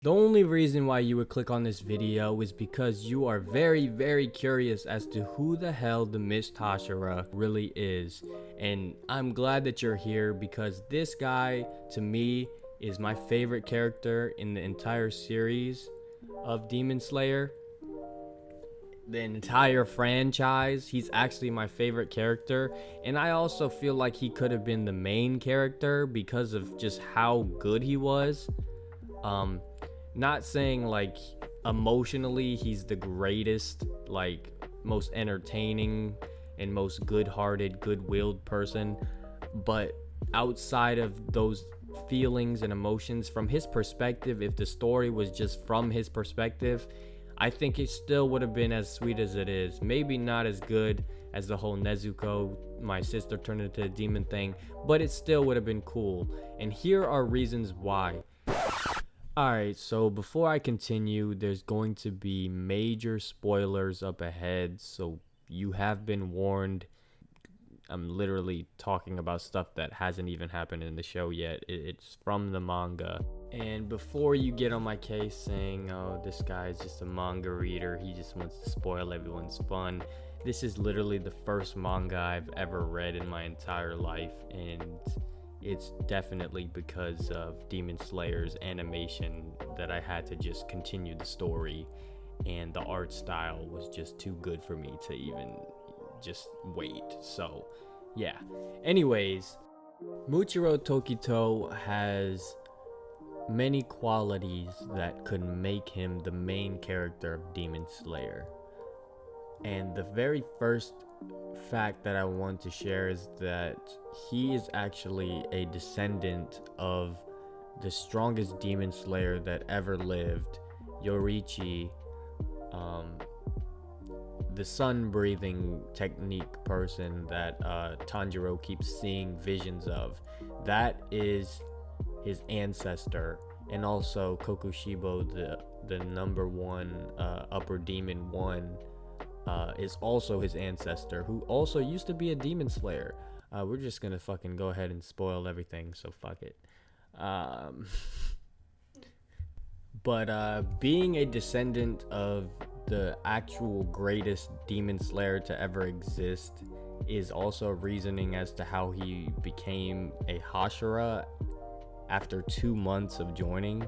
The only reason why you would click on this video is because you are very, very curious as to who the hell the Miss Hashira really is. And I'm glad that you're here because this guy, to me, is my favorite character in the entire series of Demon Slayer. The entire franchise. He's actually my favorite character. And I also feel like he could have been the main character because of just how good he was. Not saying like emotionally he's the greatest, like most entertaining and most good-hearted, good-willed person, but outside of those feelings and emotions from his perspective, if the story was just from his perspective, I think it still would have been as sweet as it is. Maybe not as good as the whole Nezuko, my sister turned into a demon thing, but it still would have been cool. And here are reasons why. Alright, so before I continue, there's going to be major spoilers up ahead, so you have been warned. I'm literally talking about stuff that hasn't even happened in the show yet. It's from the manga. And before you get on my case saying, oh, this guy is just a manga reader, he just wants to spoil everyone's fun, this is literally the first manga I've ever read in my entire life, and it's definitely because of Demon Slayer's animation that I had to just continue the story, and the art style was just too good for me to even just wait. So yeah, anyways, Muichiro Tokito has many qualities that could make him the main character of Demon Slayer. And the very first fact that I want to share is that he is actually a descendant of the strongest demon slayer that ever lived, Yorichi, the sun-breathing technique person that Tanjiro keeps seeing visions of. That is his ancestor, and also Kokushibo, the number one upper demon one, is also his ancestor, who also used to be a demon slayer. We're just gonna fucking go ahead and spoil everything, so fuck it. But being a descendant of the actual greatest demon slayer to ever exist is also reasoning as to how he became a hashira after 2 months of joining.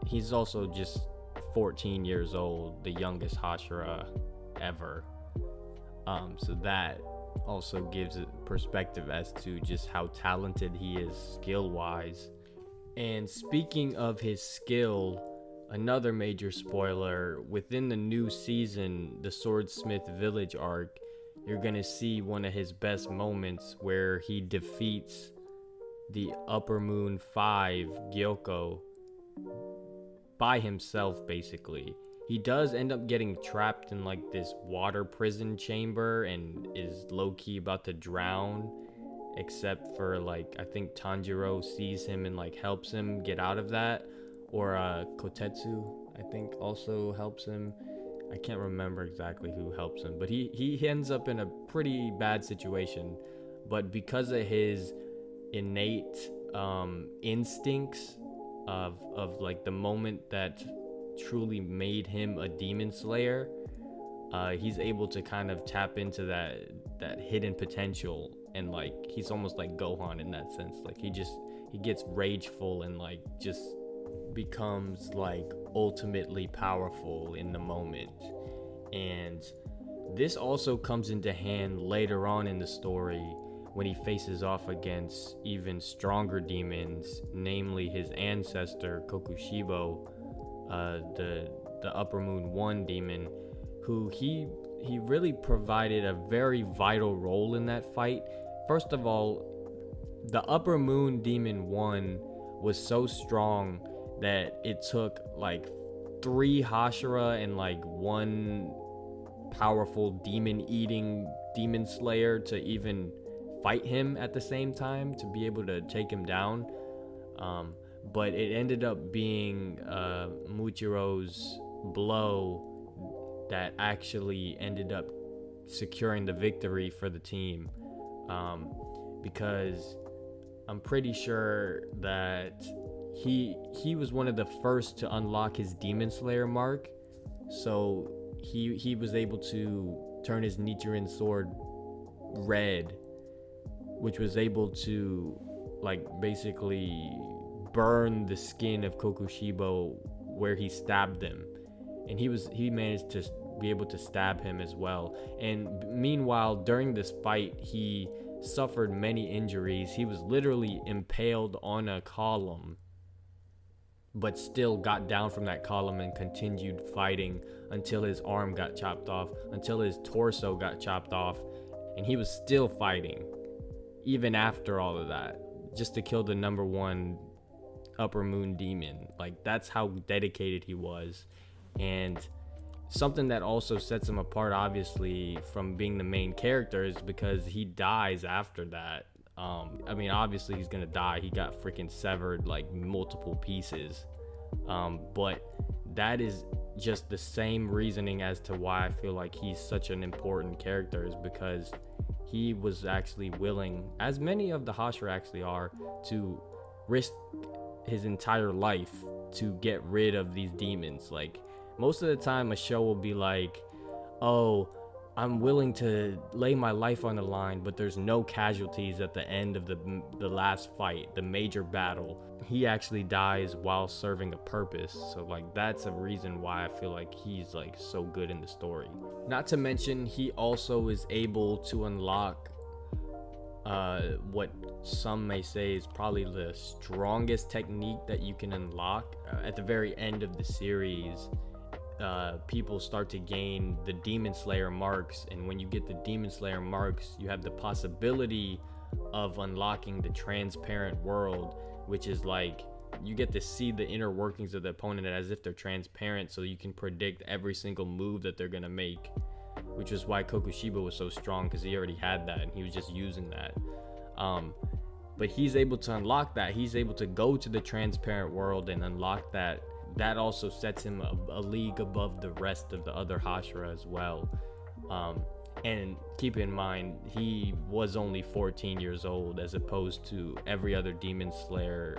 He's also just 14 years old, the youngest hashira ever. So that also gives a perspective as to just how talented he is skill-wise. And speaking of his skill, another major spoiler, within the new season, the Swordsmith Village arc, you're gonna see one of his best moments where he defeats the Upper Moon 5 Gyoko by himself. Basically, he does end up getting trapped in like this water prison chamber and is low-key about to drown, except for like I think Tanjiro sees him and like helps him get out of that, or Kotetsu I think also helps him. I can't remember exactly who helps him, but he ends up in a pretty bad situation. But because of his innate instincts of like the moment that truly made him a demon slayer, he's able to kind of tap into that hidden potential, and like he's almost like Gohan in that sense. Like he gets rageful and like just becomes like ultimately powerful in the moment. And this also comes into hand later on in the story when he faces off against even stronger demons, namely his ancestor Kokushibo, the Upper Moon 1 demon, who he really provided a very vital role in that fight. First of all, the Upper Moon Demon 1 was so strong that it took like 3 hashira and like 1 powerful demon-eating demon slayer to even fight him at the same time to be able to take him down. But it ended up being Muichiro's blow that actually ended up securing the victory for the team, because I'm pretty sure that he was one of the first to unlock his Demon Slayer mark. So he was able to turn his Nichiren sword red, which was able to like basically burn the skin of Kokushibo where he stabbed him, and he managed to be able to stab him as well. And meanwhile, during this fight, he suffered many injuries. He was literally impaled on a column, but still got down from that column and continued fighting until his arm got chopped off, until his torso got chopped off, and he was still fighting even after all of that, just to kill the number one upper moon demon. Like, that's how dedicated he was. And something that also sets him apart, obviously, from being the main character is because he dies after that. I mean, obviously he's gonna die. He got freaking severed like multiple pieces. But that is just the same reasoning as to why I feel like he's such an important character, is because he was actually willing, as many of the hashira actually are, to risk his entire life to get rid of these demons. Like, most of the time a show will be like, oh, I'm willing to lay my life on the line, but there's no casualties at the end of the last fight, the major battle. He actually dies while serving a purpose. So like, that's a reason why I feel like he's like so good in the story. Not to mention, he also is able to unlock what some may say is probably the strongest technique that you can unlock. At the very end of the series, people start to gain the Demon Slayer marks, and when you get the Demon Slayer marks, you have the possibility of unlocking the transparent world, which is like, you get to see the inner workings of the opponent as if they're transparent, so you can predict every single move that they're gonna make, which is why Kokushiba was so strong, because he already had that and he was just using that. But he's able to unlock that. He's able to go to the transparent world and unlock that. That also sets him a league above the rest of the other hashira as well. And keep in mind, he was only 14 years old, as opposed to every other Demon Slayer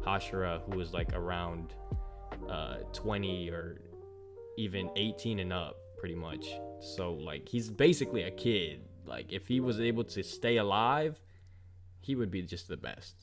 hashira who was like around 20 or even 18 and up, pretty much. So like, he's basically a kid. Like, if he was able to stay alive, he would be just the best.